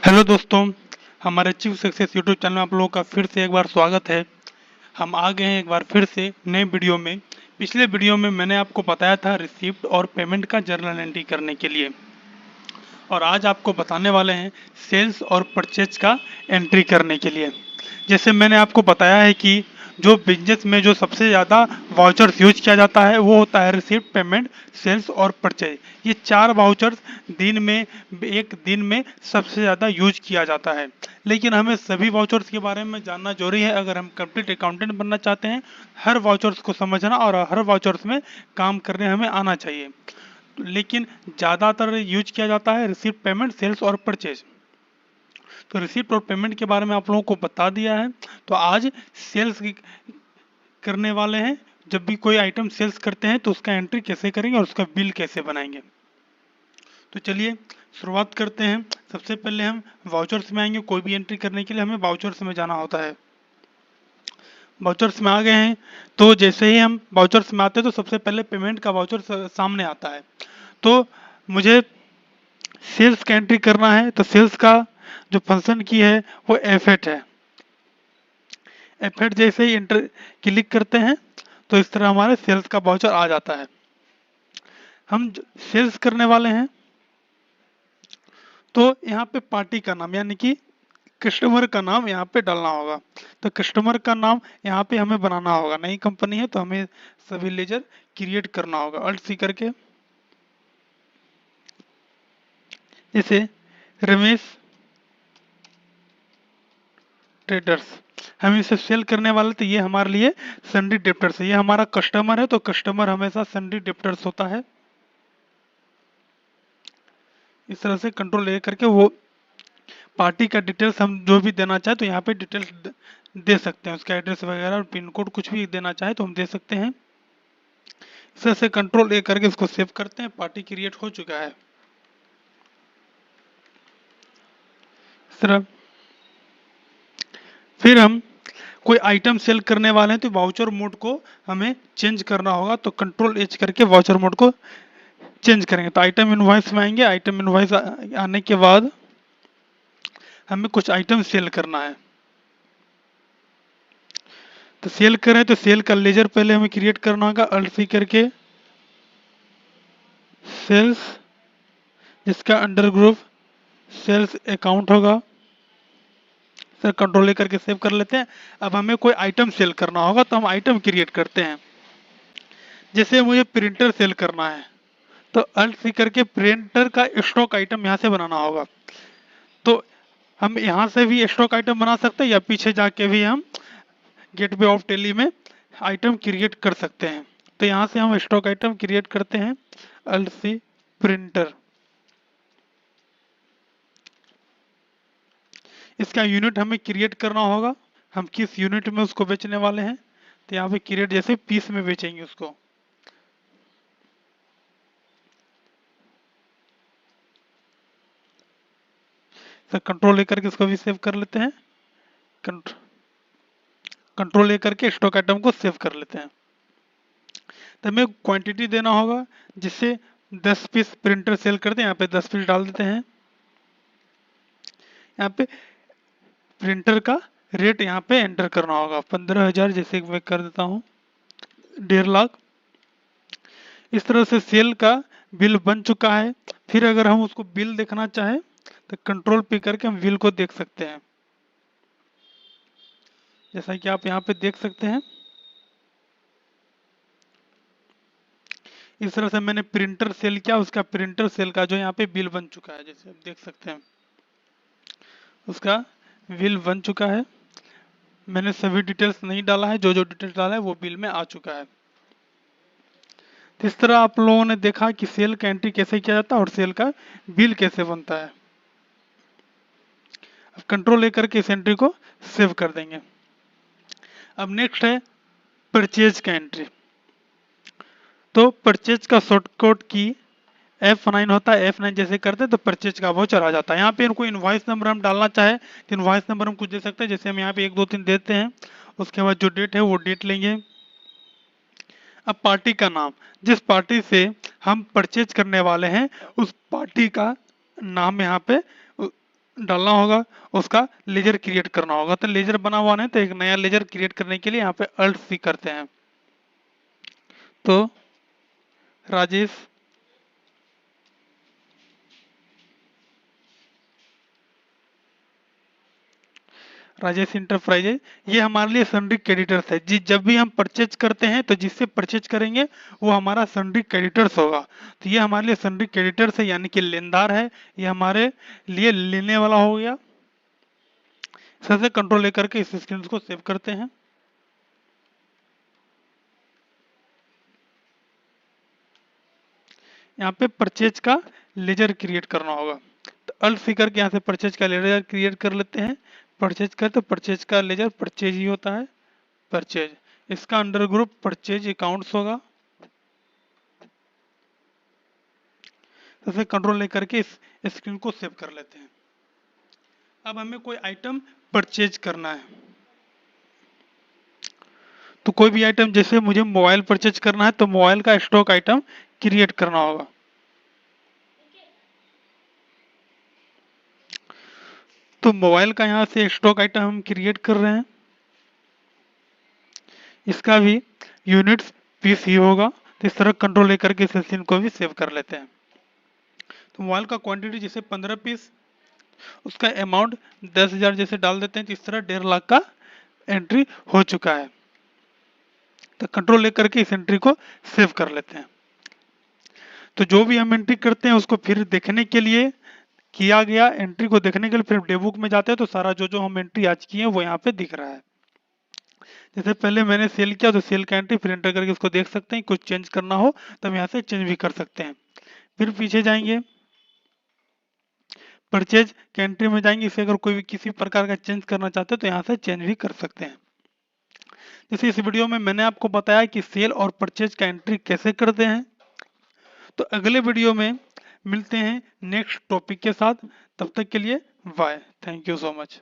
Hello दोस्तों, हमारे achieve success YouTube channel में आप लोगों का फिर से एक बार स्वागत है। हम आ गए हैं एक बार फिर से नए वीडियो में। पिछले वीडियो में मैंने आपको बताया था रिसीप्ट और पेमेंट का जर्नल एंट्री करने के लिए, और आज आपको बताने वाले हैं सेल्स और परचेज का एंट्री करने के लिए। जैसे मैंने आपको बताया है कि जो बिजनेस में जो सबसे ज़्यादा वाउचर्स यूज किया जाता है वो होता है रिसीप्ट, पेमेंट, सेल्स और परचेज। ये चार वाउचर्स एक दिन में सबसे ज़्यादा यूज किया जाता है। लेकिन हमें सभी वाउचर्स के बारे में जानना जरूरी है अगर हम कंप्लीट अकाउंटेंट बनना चाहते हैं। हर वाउचर्स को समझना और हर वाउचर्स में काम करने हमें आना चाहिए। लेकिन ज़्यादातर यूज किया जाता है रिसीप्ट, पेमेंट, सेल्स और परचेज। तो रिसीप्ट और पेमेंट के बारे में आप लोगों को बता दिया है। तो आज सेल्स करने वाले हैं। जब भी कोई आइटम सेल्स करते हैं तो उसका एंट्री कैसे करेंगे और उसका बिल कैसे बनाएंगे। तो चलिए शुरुआत करते हैं। सबसे पहले हम वाउचर्स में आएंगे। कोई भी एंट्री करने के लिए हमें वाउचर्स में जाना होता है। वाउचर्स में आ गए हैं तो जैसे ही हम वाउचर्स में आते हैं तो सबसे पहले पेमेंट का वाउचर सामने आता है। तो मुझे सेल्स का एंट्री करना है। तो सेल्स का जो फंक्शन की है वो F8 है। F8 जैसे ही इंटर क्लिक करते हैं तो इस तरह हमारे सेल्स का वाउचर आ जाता है। हम सेल्स करने वाले हैं तो यहाँ पे पार्टी का नाम यानी कि कस्टमर का नाम यहाँ पे डालना होगा। तो कस्टमर का नाम यहाँ पे हमें बनाना होगा। नई कंपनी है तो हमें सभी लेजर क्रिएट करना होगा अल्ट सी करके। जैसे रमेश ट्रेडर्स, हम इसे सेल करने वाले तो ये हमारे लिए सन्डी डेप्टर्स है। ये हमारा कस्टमर है तो कस्टमर हमेशा सन्डी डेप्टर्स होता है। इस तरह से कंट्रोल ले करके वो पार्टी का डिटेल्स हम जो भी देना चाहे तो यहाँ पे डिटेल्स दे सकते हैं। उसका एड्रेस वगैरह और पिन कोड कुछ भी देना चाहे तो हम दे सकते हैं। इस तरह से कंट्रोल ए करके इसको सेव करते हैं। पार्टी क्रिएट हो चुका है। इस तरह फिर हम कोई आइटम सेल करने वाले हैं तो वाउचर मोड को हमें चेंज करना होगा। तो कंट्रोल एच करके वाउचर मोड को चेंज करेंगे। तो आइटम इनवॉइस में आएंगे। आइटम इनवॉइस आने के बाद हमें कुछ आइटम सेल करना है। तो सेल करें तो सेल का लेजर पहले हमें क्रिएट करना होगा अल्ट सी करके। सेल्स जिसका अंडर ग्रुप सेल्स अकाउंट होगा। सर कंट्रोल लेकर के सेव कर लेते हैं। अब हमें कोई आइटम सेल करना होगा तो हम आइटम क्रिएट करते हैं। जैसे मुझे प्रिंटर सेल करना है तो अल्ट सी करके प्रिंटर का स्टॉक आइटम यहाँ से बनाना होगा। तो हम यहाँ से भी स्टॉक आइटम बना सकते हैं या पीछे जाके भी हम गेटवे ऑफ टेली में आइटम क्रिएट कर सकते हैं। तो यहाँ से हम स्टॉक आइटम क्रिएट करते हैं अल्ट सी प्रिंटर। इसका यूनिट हमें क्रिएट करना होगा। हम किस यूनिट में उसको बेचने वाले हैं। तो यहाँ पे क्रिएट जैसे पीस में बेचेंगे उसको। सर कंट्रोल लेकर के इसको भी सेव कर लेते हैं। कंट्रोल लेकर के स्टॉक आइटम को सेव कर लेते हैं। तो हमें क्वांटिटी देना होगा जिससे 10 पीस प्रिंटर सेल करते हैं। यहाँ पे 10 पीस डाल देते हैं। यहाँ पे प्रिंटर का रेट यहाँ पे एंटर करना होगा 15,000 जैसे मैं कर देता हूँ 1.5 लाख। इस तरह से सेल का बिल बन चुका है। फिर अगर हम उसको बिल देखना चाहें तो कंट्रोल पे करके हम बिल को देख सकते हैं। जैसा कि आप यहाँ पे देख सकते हैं। इस तरह से मैंने प्रिंटर सेल किया। उसका प्रिंटर सेल का जो यहाँ पे बिल बन चुका है जैसे आप देख सकते हैं उसका बिल बन चुका है। मैंने सभी डिटेल्स नहीं डाला है। जो जो डिटेल्स डाला है वो बिल में आ चुका है। तो इस तरह आप लोगों ने देखा कि सेल का एंट्री कैसे किया जाता है और सेल का बिल कैसे बनता है। अब कंट्रोल लेकर के इस एंट्री को सेव कर देंगे। अब नेक्स्ट है परचेज का एंट्री। तो परचेज का शॉर्टकट की F9 होता है। F9 जैसे करते हैं तो परचेज का वाउचर आ जाता है। यहाँ पे इनको इनवॉइस नंबर हम डालना चाहे तो इनवॉइस नंबर हम कुछ दे सकते हैं। जैसे हम यहाँ पे 1 2 3 देते हैं। उसके बाद जो डेट है वो डेट लेंगे। अब पार्टी का नाम, जिस पार्टी से हम परचेज करने वाले हैं उस पार्टी का नाम यहाँ पे डालना होगा, उसका लेजर क्रिएट करना होगा। तो लेजर बना हुआ नहीं, तो एक नया लेजर क्रिएट करने के लिए यहाँ पे अल्ट सी करते हैं। तो राजेश राजेश इंटरप्राइजेज, ये हमारे लिए सन्ड्री क्रेडिटर्स है। जी, जब भी हम परचेज करते हैं तो जिससे परचेज करेंगे वो हमारा सन्ड्री क्रेडिटर्स होगा। तो ये हमारे लिए सन्ड्री क्रेडिटर्स है, यानी कि लेनदार है। ये हमारे लिए लेने वाला हो गया। सबसे कंट्रोल लेकर के इस स्क्रीन को सेव करते हैं। यहाँ पे परचेज का लेजर क्रिएट करना होगा, तो अल्ट सी करके यहाँ से परचेज का लेजर क्रिएट कर लेते हैं। परचेज कर, तो परचेज का लेजर परचेज ही होता है, परचेज। इसका अंडर ग्रुप परचेज अकाउंट्स होगा। सबसे कंट्रोल लेकर के इस स्क्रीन को सेव कर लेते हैं। अब हमें कोई आइटम परचेज करना है, तो कोई भी आइटम, जैसे मुझे मोबाइल परचेज करना है तो मोबाइल का स्टॉक आइटम क्रिएट करना होगा। तो मोबाइल का यहाँ से स्टॉक आइटम हम क्रिएट कर रहे हैं। इसका भी यूनिट्स पीस ही होगा। तो इस तरह कंट्रोल लेकर के इस सीन को भी सेव कर लेते हैं। तो मोबाइल का क्वांटिटी जैसे 15 पीस, उसका अमाउंट 10,000 जैसे डाल देते हैं। तो इस तरह 1.5 लाख का एंट्री हो चुका है। तो कंट्रोल लेकर के इस एंट्री को सेव कर लेते हैं। तो जो भी हम एंट्री करते हैं उसको फिर देखने के लिए, किया गया एंट्री को देखने के लिए फिर डेबुक में जाते हैं, तो सारा जो हम एंट्री आज किए हैं वो यहाँ पे दिख रहा है। जैसे पहले मैंने सेल किया तो सेल का एंट्री फिर एंटर करके उसको देख सकते हैं। कुछ चेंज करना हो तो हम यहाँ से चेंज भी कर सकते हैं। फिर पीछे जाएंगे, परचेज के एंट्री में जाएंगे। इसे अगर कोई भी किसी प्रकार का चेंज करना चाहते हैं तो यहाँ से चेंज भी कर सकते हैं। जैसे इस वीडियो में मैंने आपको बताया कि सेल और परचेज का एंट्री कैसे करते हैं। तो अगले वीडियो में मिलते हैं नेक्स्ट टॉपिक के साथ। तब तक के लिए bye, thank you so much.